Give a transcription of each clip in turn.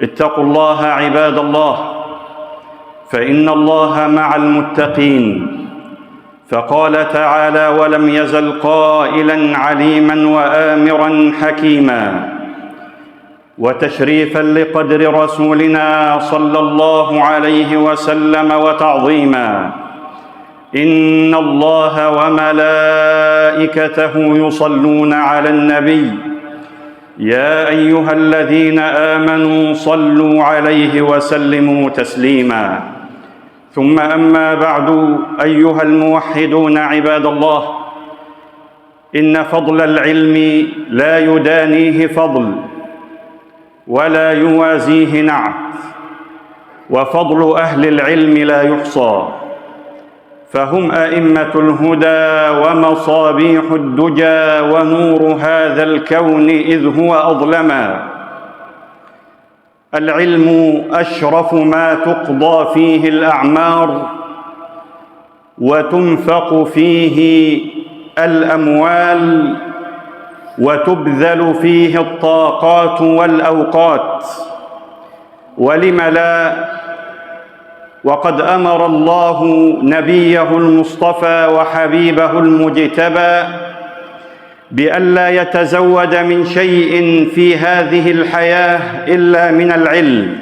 اتقوا الله عباد الله، فإن الله مع المتقين. فقال تعالى: ولم يزل قائلاً عليماً وآمراً حكيماً. وتشريفاً لقدر رسولنا صلى الله عليه وسلم وتعظيماً: إن الله وملائكته يصلون على النبي يا أيها الذين آمنوا صلوا عليه وسلموا تسليماً. ثم أما بعد، أيها الموحدون عباد الله، إن فضل العلم لا يدانيه فضل ولا يوازيه نعت، وفضل أهل العلم لا يحصى، فهم أئمة الهدى ومصابيح الدجى ونور هذا الكون إذ هو أظلما. العلم أشرف ما تقضى فيه الأعمار وتنفق فيه الأموال وتبذل فيه الطاقات والأوقات. ولم لا؟ وقد أمر الله نبيه المصطفى وحبيبه المجتبى بألا يتزود من شيء في هذه الحياة إلا من العلم.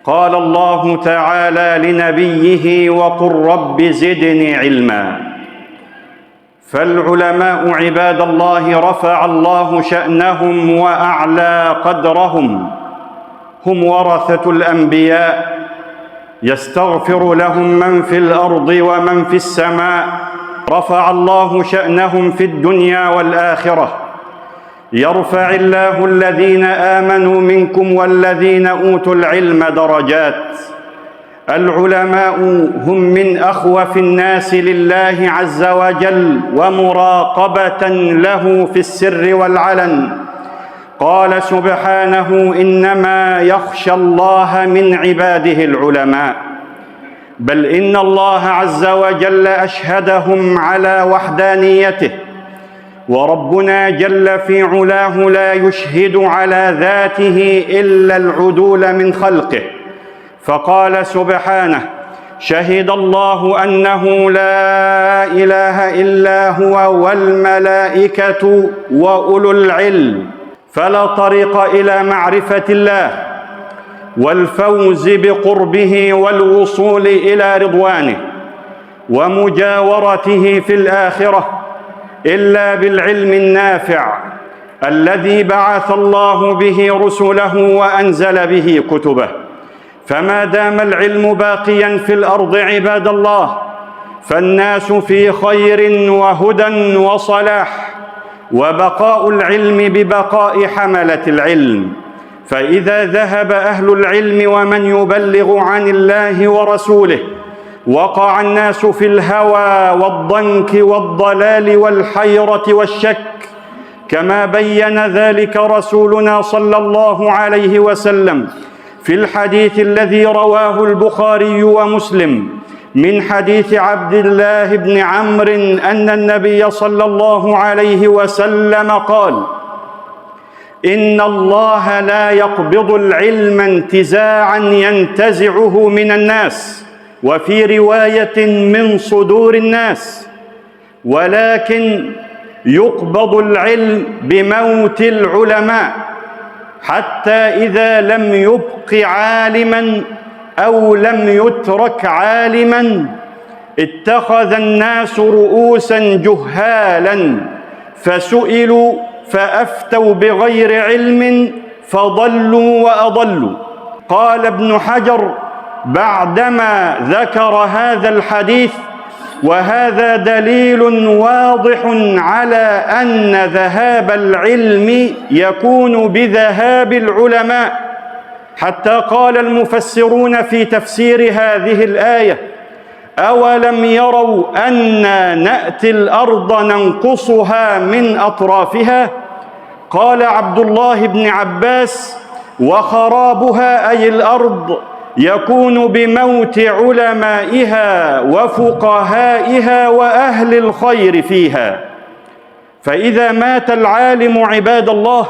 قال الله تعالى لنبيه: وقل رب زدني علما. فالعلماء عباد الله رفع الله شأنهم وأعلى قدرهم، هم ورثة الأنبياء، يستغفر لهم من في الأرض ومن في السماء. رفع الله شأنهم في الدنيا والآخرة. يرفع الله الذين آمنوا منكم والذين أوتوا العلم درجات. العلماء هم من أخوف الناس لله عز وجل ومراقبة له في السر والعلن. قال سبحانه: إنما يخشى الله من عباده العلماء. بل إن الله عز وجل أشهدهم على وحدانيته، وربنا جل في علاه لا يشهد على ذاته إلا العدول من خلقه، فقال سبحانه: شهد الله أنه لا إله إلا هو والملائكة وأولو العلم. فلا طريق إلى معرفة الله والفوز بقربه والوصول إلى رضوانه ومجاورته في الآخرة إلا بالعلم النافع الذي بعث الله به رسله وأنزل به كتبه. فما دام العلم باقيا في الأرض عباد الله، فالناس في خير وهدى وصلاح، وبقاء العلم ببقاء حملة العلم. فإذا ذهب أهل العلم ومن يبلغ عن الله ورسوله، وقع الناس في الهوى والضنك والضلال والحيرة والشك، كما بين ذلك رسولنا صلى الله عليه وسلم في الحديث الذي رواه البخاري ومسلم من حديث عبد الله بن عمرو أن النبي صلى الله عليه وسلم قال: إن الله لا يقبض العلم انتزاعا ينتزعه من الناس، وفي رواية من صدور الناس، ولكن يقبض العلم بموت العلماء، حتى إذا لم يبق عالما أو لم يترك عالما اتخذ الناس رؤوسا جهالا فسئلوا فأفتوا بغير علم فضلوا وأضلوا. قال ابن حجر بعدما ذكر هذا الحديث: وهذا دليل واضح على أن ذهاب العلم يكون بذهاب العلماء. حتى قال المفسرون في تفسير هذه الآية: أولم يروا أنا نأتي الأرض ننقصها من أطرافها؟ قال عبد الله بن عباس: وخرابها أي الأرض يكون بموت علمائها وفقهائها وأهل الخير فيها. فإذا مات العالم عباد الله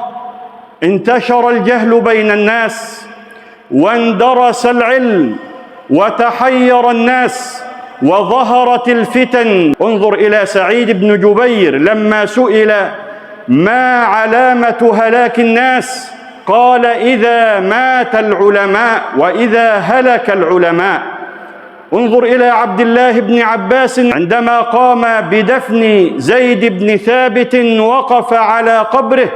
انتشر الجهل بين الناس، واندرس العلم، وتحير الناس، وظهرت الفتن. انظر إلى سعيد بن جبير لما سئل ما علامة هلاك الناس قال: إذا مات العلماء وإذا هلك العلماء. انظر إلى عبد الله بن عباس عندما قام بدفن زيد بن ثابت وقف على قبره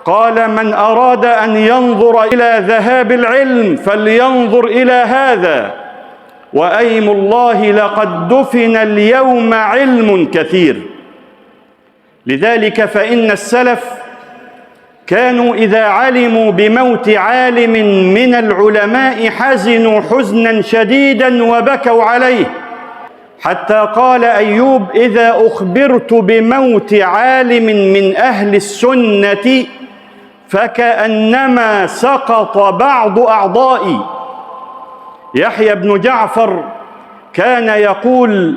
قال: من أراد أن ينظر إلى ذهاب العلم فلينظر إلى هذا، وأيم الله لقد دفن اليوم علم كثير. لذلك فإن السلف كانوا إذا علموا بموت عالم من العلماء حزنوا حزنا شديدا وبكوا عليه، حتى قال أيوب: إذا أخبرت بموت عالم من أهل السنة فكأنما سقط بعض أعضائي. يحيى بن جعفر كان يقول: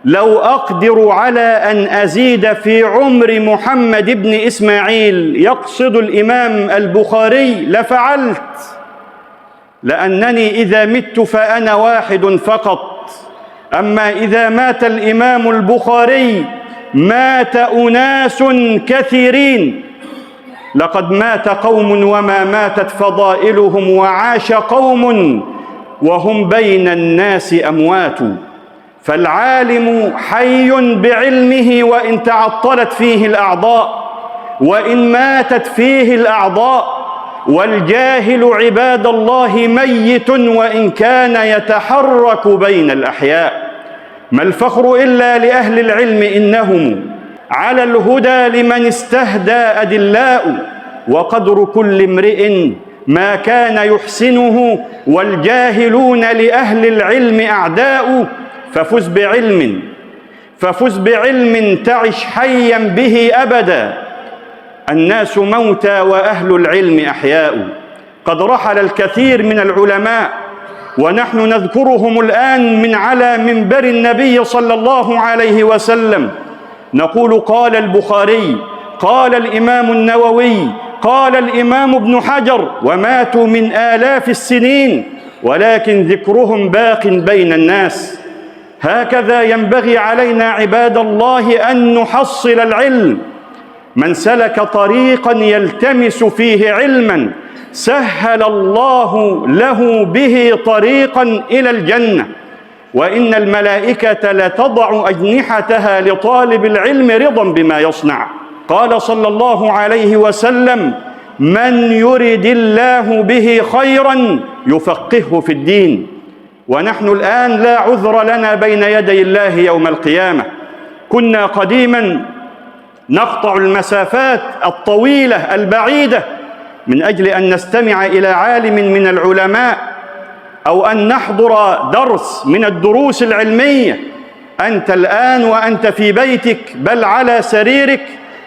لو أقدر على أن أزيد في عمر محمد بن إسماعيل، يقصد الإمام البخاري، لفعلت، لأنني إذا مت فأنا واحد فقط، أما إذا مات الإمام البخاري مات أناس كثيرين. لقد مات قوم وما ماتت فضائلهم، وعاش قوم وهم بين الناس أموات. فالعالم حي بعلمه وإن تعطلت فيه الأعضاء، وإن ماتت فيه الأعضاء. والجاهل عباد الله ميت وإن كان يتحرك بين الأحياء. ما الفخر إلا لأهل العلم، إنهم على الهدى لمن استهدى أدلاء. وقدر كل امرئ ما كان يحسنه، والجاهلون لأهل العلم أعداء. ففز بعلم تعش حيا به أبدا. الناس موتى وأهل العلم أحياء. قد رحل الكثير من العلماء ونحن نذكرهم الآن من على منبر النبي صلى الله عليه وسلم، نقول: قال البخاري، قال الإمام النووي، قال الإمام ابن حجر، وماتوا من آلاف السنين، ولكن ذكرهم باق بين الناس. هكذا ينبغي علينا عباد الله أن نحصل العلم. من سلك طريقا يلتمس فيه علما سهل الله له به طريقا إلى الجنة. وإن الملائكة لتضع أجنحتها لطالب العلم رضا بما يصنع. قال صلى الله عليه وسلم: من يرد الله به خيرا يفقهه في الدين. ونحن الآن لا عذر لنا بين يدي الله يوم القيامة. كنا قديما نقطع المسافات الطويلة البعيدة من أجل أن نستمع إلى عالم من العلماء، أو أن نحضر درس من الدروس العلمية. أنت الآن وأنت في بيتك بل على سريرك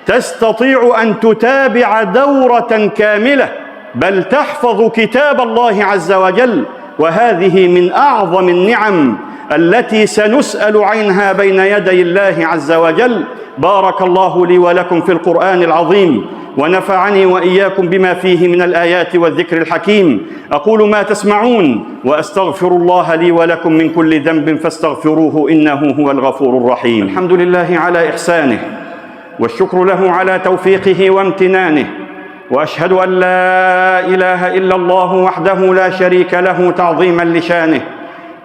تستطيع أن تتابع دورة كاملة، بل تحفظ كتاب الله عز وجل. وهذه من أعظم النعم التي سنسأل عنها بين يدي الله عز وجل. بارك الله لي ولكم في القرآن العظيم، ونفعني وإياكم بما فيه من الآيات والذكر الحكيم. أقول ما تسمعون، وأستغفر الله لي ولكم من كل ذنب فاستغفروه إنه هو الغفور الرحيم. الحمد لله على إحسانه، والشكر له على توفيقه وامتنانه، وأشهد أن لا إله إلا الله وحده لا شريك له تعظيما لشانه،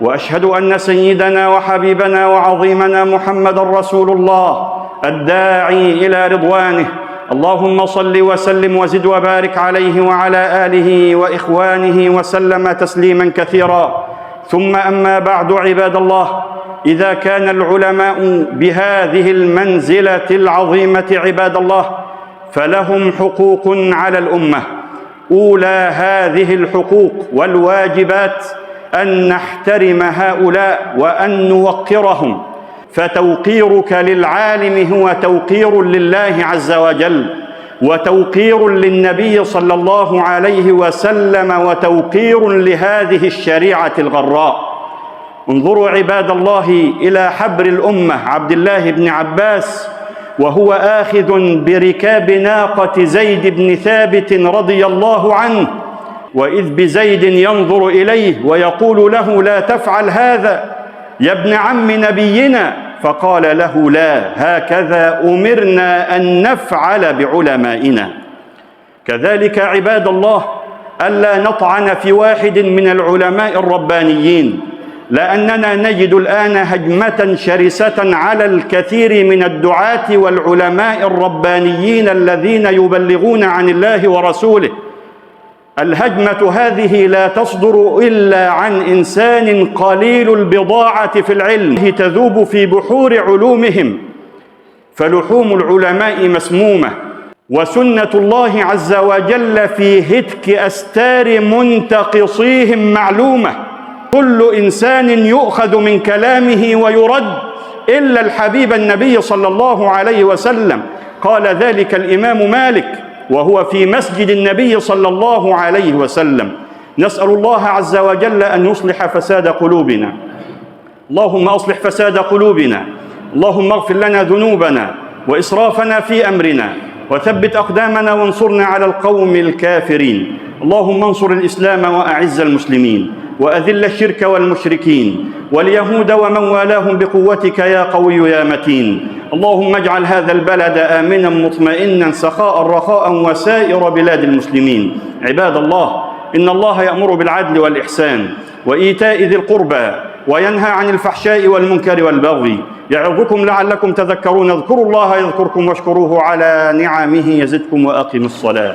وأشهد أن سيدنا وحبيبنا وعظيمنا محمد رسول الله الداعي إلى رضوانه. اللهم صل وسلم وزد وبارك عليه وعلى آله وإخوانه وسلم تسليما كثيرا. ثم أما بعد، عباد الله، إذا كان العلماء بهذه المنزلة العظيمة عباد الله، فلهم حقوق على الأمة. أولى هذه الحقوق والواجبات أن نحترم هؤلاء وأن نوقرهم، فتوقيرك للعالم هو توقير لله عز وجل، وتوقير للنبي صلى الله عليه وسلم، وتوقير لهذه الشريعة الغراء. انظروا عباد الله إلى حبر الأمة عبد الله بن عباس وهو آخذ بركاب ناقة زيد بن ثابت رضي الله عنه، وإذ بزيد ينظر إليه ويقول له: لا تفعل هذا يا ابن عم نبينا، فقال له: لا، هكذا أمرنا أن نفعل بعلمائنا. كذلك عباد الله ألا نطعن في واحد من العلماء الربانيين، لأننا نجد الآن هجمة شرسة على الكثير من الدعاة والعلماء الربانيين الذين يبلغون عن الله ورسوله. الهجمة هذه لا تصدر إلا عن إنسان قليل البضاعة في العلم تذوب في بحور علومهم، فلحوم العلماء مسمومة، وسنة الله عز وجل في هتك أستار منتقصيهم معلومة. كل إنسان يؤخذ من كلامه ويرد إلا الحبيب النبي صلى الله عليه وسلم. قال ذلك الإمام مالك وهو في مسجد النبي صلى الله عليه وسلم. نسأل الله عز وجل أن يصلح فساد قلوبنا. اللهم أصلح فساد قلوبنا، اللهم اغفر لنا ذنوبنا وإسرافنا في أمرنا، وثبت أقدامنا وانصرنا على القوم الكافرين. اللهم انصر الإسلام وأعز المسلمين، وأذل الشرك والمشركين واليهود ومن والاهم بقوتك يا قوي يا متين. اللهم اجعل هذا البلد آمنا مطمئنا سخاء رخاء وسائر بلاد المسلمين. عباد الله، إن الله يأمر بالعدل والإحسان وإيتاء ذي القربى وينهى عن الفحشاء والمنكر والبغي، يعظكم لعلكم تذكرون. اذكروا الله يذكركم واشكروه على نعمه يزدكم، وأقيموا الصلاة.